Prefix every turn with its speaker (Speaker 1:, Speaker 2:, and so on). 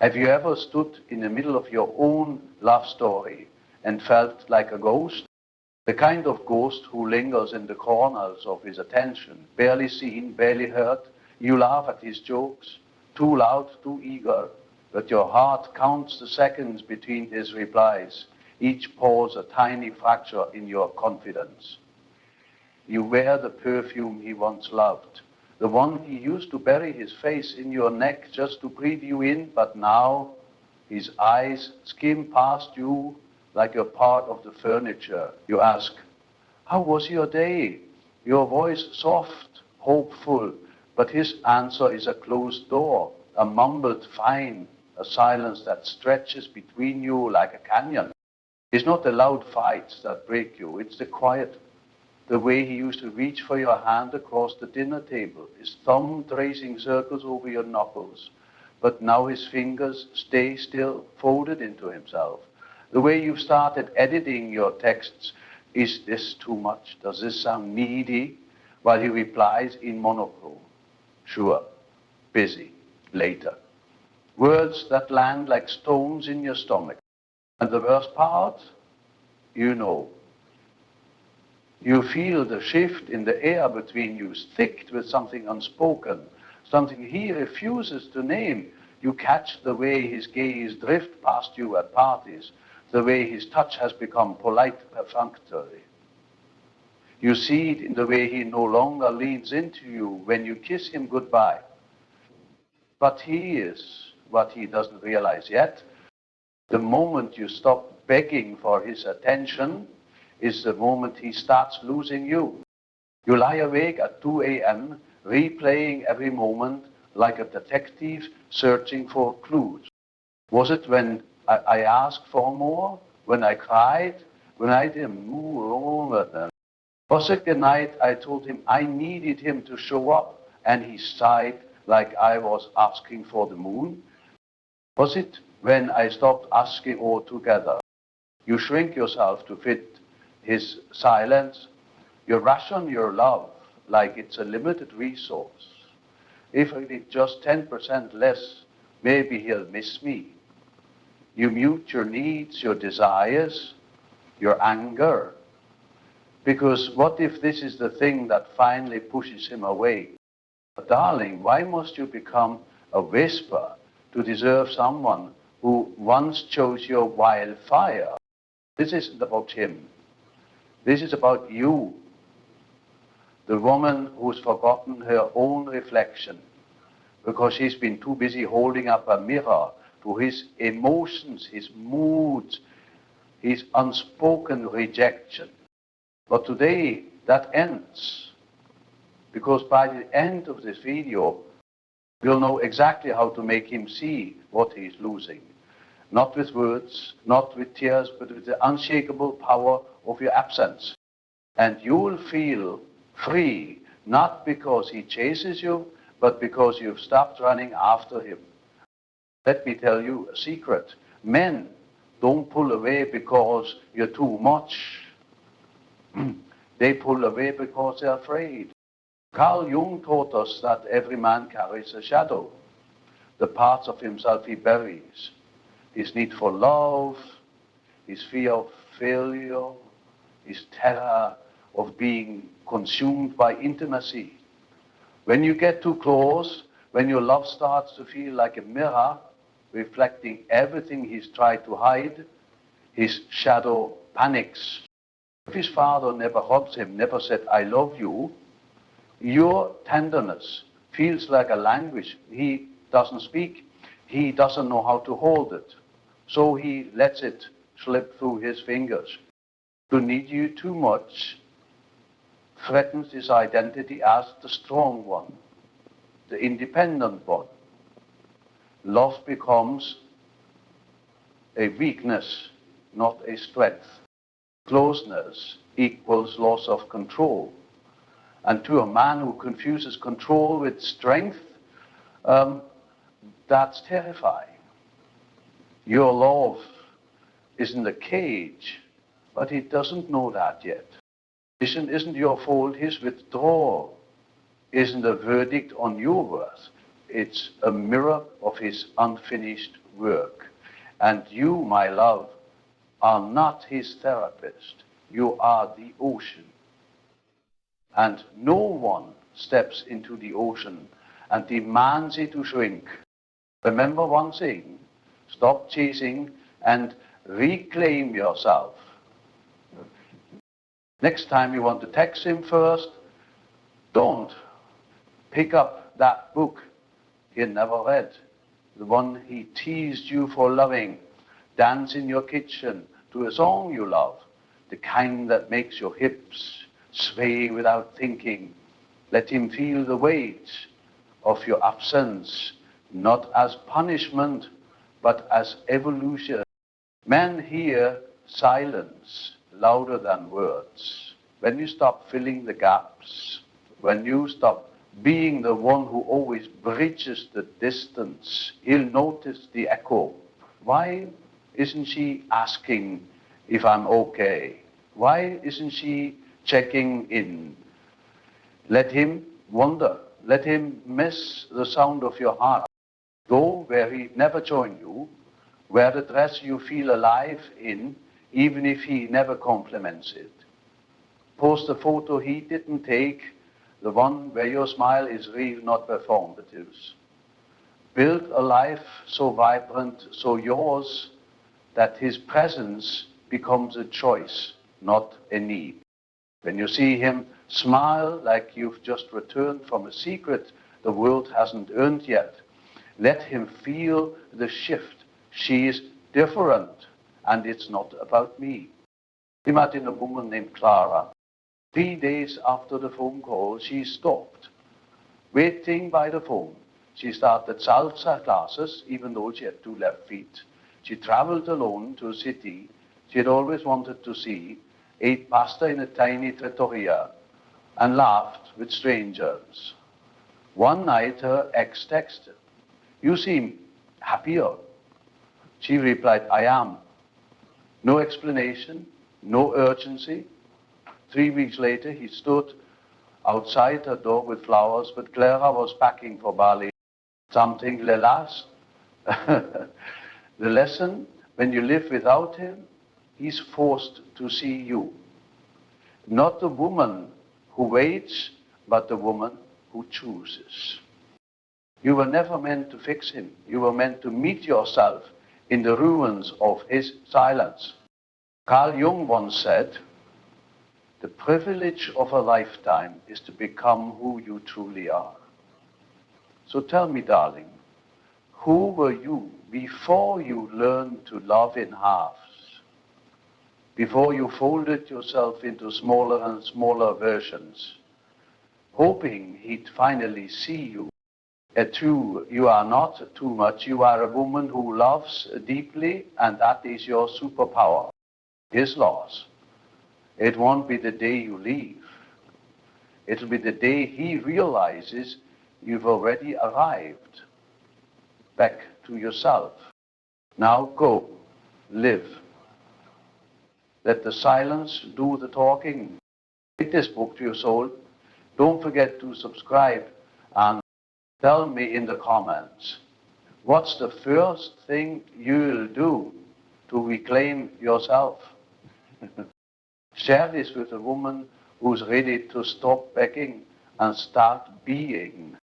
Speaker 1: Have you ever stood in the middle of your own love story and felt like a ghost? The kind of ghost who lingers in the corners of his attention, barely seen, barely heard. You laugh at his jokes, too loud, too eager, but your heart counts the seconds between his replies, each pause a tiny fracture in your confidence. You wear the perfume he once loved, the one he used to bury his face in your neck just to breathe you in, but now his eyes skim past you like you're part of the furniture. You ask, "How was your day?" Your voice soft, hopeful, but his answer is a closed door, a mumbled fine, a silence that stretches between you like a canyon. It's not the loud fights that break you, it's the quiet. The way he used to reach for your hand across the dinner table, his thumb tracing circles over your knuckles, but now his fingers stay still, folded into himself. The way you've started editing your texts, "Is this too much? Does this sound needy?" While he replies in monochrome, "Sure, busy, later." Words that land like stones in your stomach. And the worst part, you know. You feel the shift in the air between you, thick with something unspoken, something he refuses to name. You catch the way his gaze drifts past you at parties, the way his touch has become polite, perfunctory. You see it in the way he no longer leans into you when you kiss him goodbye. But he is what he doesn't realize yet. The moment you stop begging for his attention is the moment he starts losing you. You lie awake at 2 a.m., replaying every moment like a detective searching for clues. Was it when I asked for more? When I cried? When I didn't move over? Was it the night I told him I needed him to show up and he sighed like I was asking for the moon? Was it when I stopped asking altogether? You shrink yourself to fit his silence. You ration your love like it's a limited resource. If I did just 10% less, maybe he'll miss me. You mute your needs, your desires, your anger. Because what if this is the thing that finally pushes him away? But darling, why must you become a whisper to deserve someone who once chose your wildfire? This isn't about him. This is about you, the woman who's forgotten her own reflection because she's been too busy holding up a mirror to his emotions, his moods, his unspoken rejection. But today, that ends, because by the end of this video, you'll know exactly how to make him see what he's losing. Not with words, not with tears, but with the unshakable power of your absence. And you'll feel free, not because he chases you, but because you've stopped running after him. Let me tell you a secret. Men don't pull away because you're too much. They pull away because they're afraid. Carl Jung taught us that every man carries a shadow, the parts of himself he buries. His need for love, his fear of failure, his terror of being consumed by intimacy. When you get too close, when your love starts to feel like a mirror, reflecting everything he's tried to hide, his shadow panics. If his father never hugs him, never said, "I love you," your tenderness feels like a language he doesn't speak. He doesn't know how to hold it. So he lets it slip through his fingers. To need you too much threatens his identity as the strong one, the independent one. Love becomes a weakness, not a strength. Closeness equals loss of control. And to a man who confuses control with strength, that's terrifying. Your love isn't a cage, but he doesn't know that yet. Isn't your fault. His withdrawal isn't a verdict on your worth. It's a mirror of his unfinished work. And you, my love, are not his therapist. You are the ocean. And no one steps into the ocean and demands it to shrink. Remember one thing, stop chasing and reclaim yourself. Next time you want to text him first, don't pick up that book he never read, the one he teased you for loving. Dance in your kitchen to a song you love, the kind that makes your hips sway without thinking. Let him feel the weight of your absence, not as punishment, but as evolution. Men hear silence louder than words. When you stop filling the gaps, when you stop being the one who always bridges the distance, he'll notice the echo. Why isn't she asking if I'm okay? Why isn't she checking in? Let him wonder. Let him miss the sound of your heart. Go where he never joined you, wear the dress you feel alive in, even if he never compliments it. Post a photo he didn't take, the one where your smile is real, not performative. Build a life so vibrant, so yours, that his presence becomes a choice, not a need. When you see him smile like you've just returned from a secret the world hasn't earned yet, let him feel the shift. She is different, and it's not about me. Imagine a woman named Clara. 3 days after the phone call, she stopped, waiting by the phone. She started salsa classes, even though she had 2 left feet. She traveled alone to a city she had always wanted to see, ate pasta in a tiny trattoria, and laughed with strangers. One night, her ex texted, "You seem happier." She replied, "I am." No explanation, no urgency. 3 weeks later, he stood outside her door with flowers, but Clara was packing for Bali. Something last. The lesson, when you live without him, he's forced to see you. Not the woman who waits, but the woman who chooses. You were never meant to fix him. You were meant to meet yourself in the ruins of his silence. Carl Jung once said, "The privilege of a lifetime is to become who you truly are." So tell me, darling, who were you before you learned to love in halves? Before you folded yourself into smaller and smaller versions, hoping he'd finally see you. You are not too much. You are a woman who loves deeply, and that is your superpower. His loss. It won't be the day you leave. It'll be the day he realizes you've already arrived back to yourself. Now go, live. Let the silence do the talking. Take this book to your soul. Don't forget to subscribe and tell me in the comments, what's the first thing you'll do to reclaim yourself? Share this with a woman who's ready to stop begging and start being.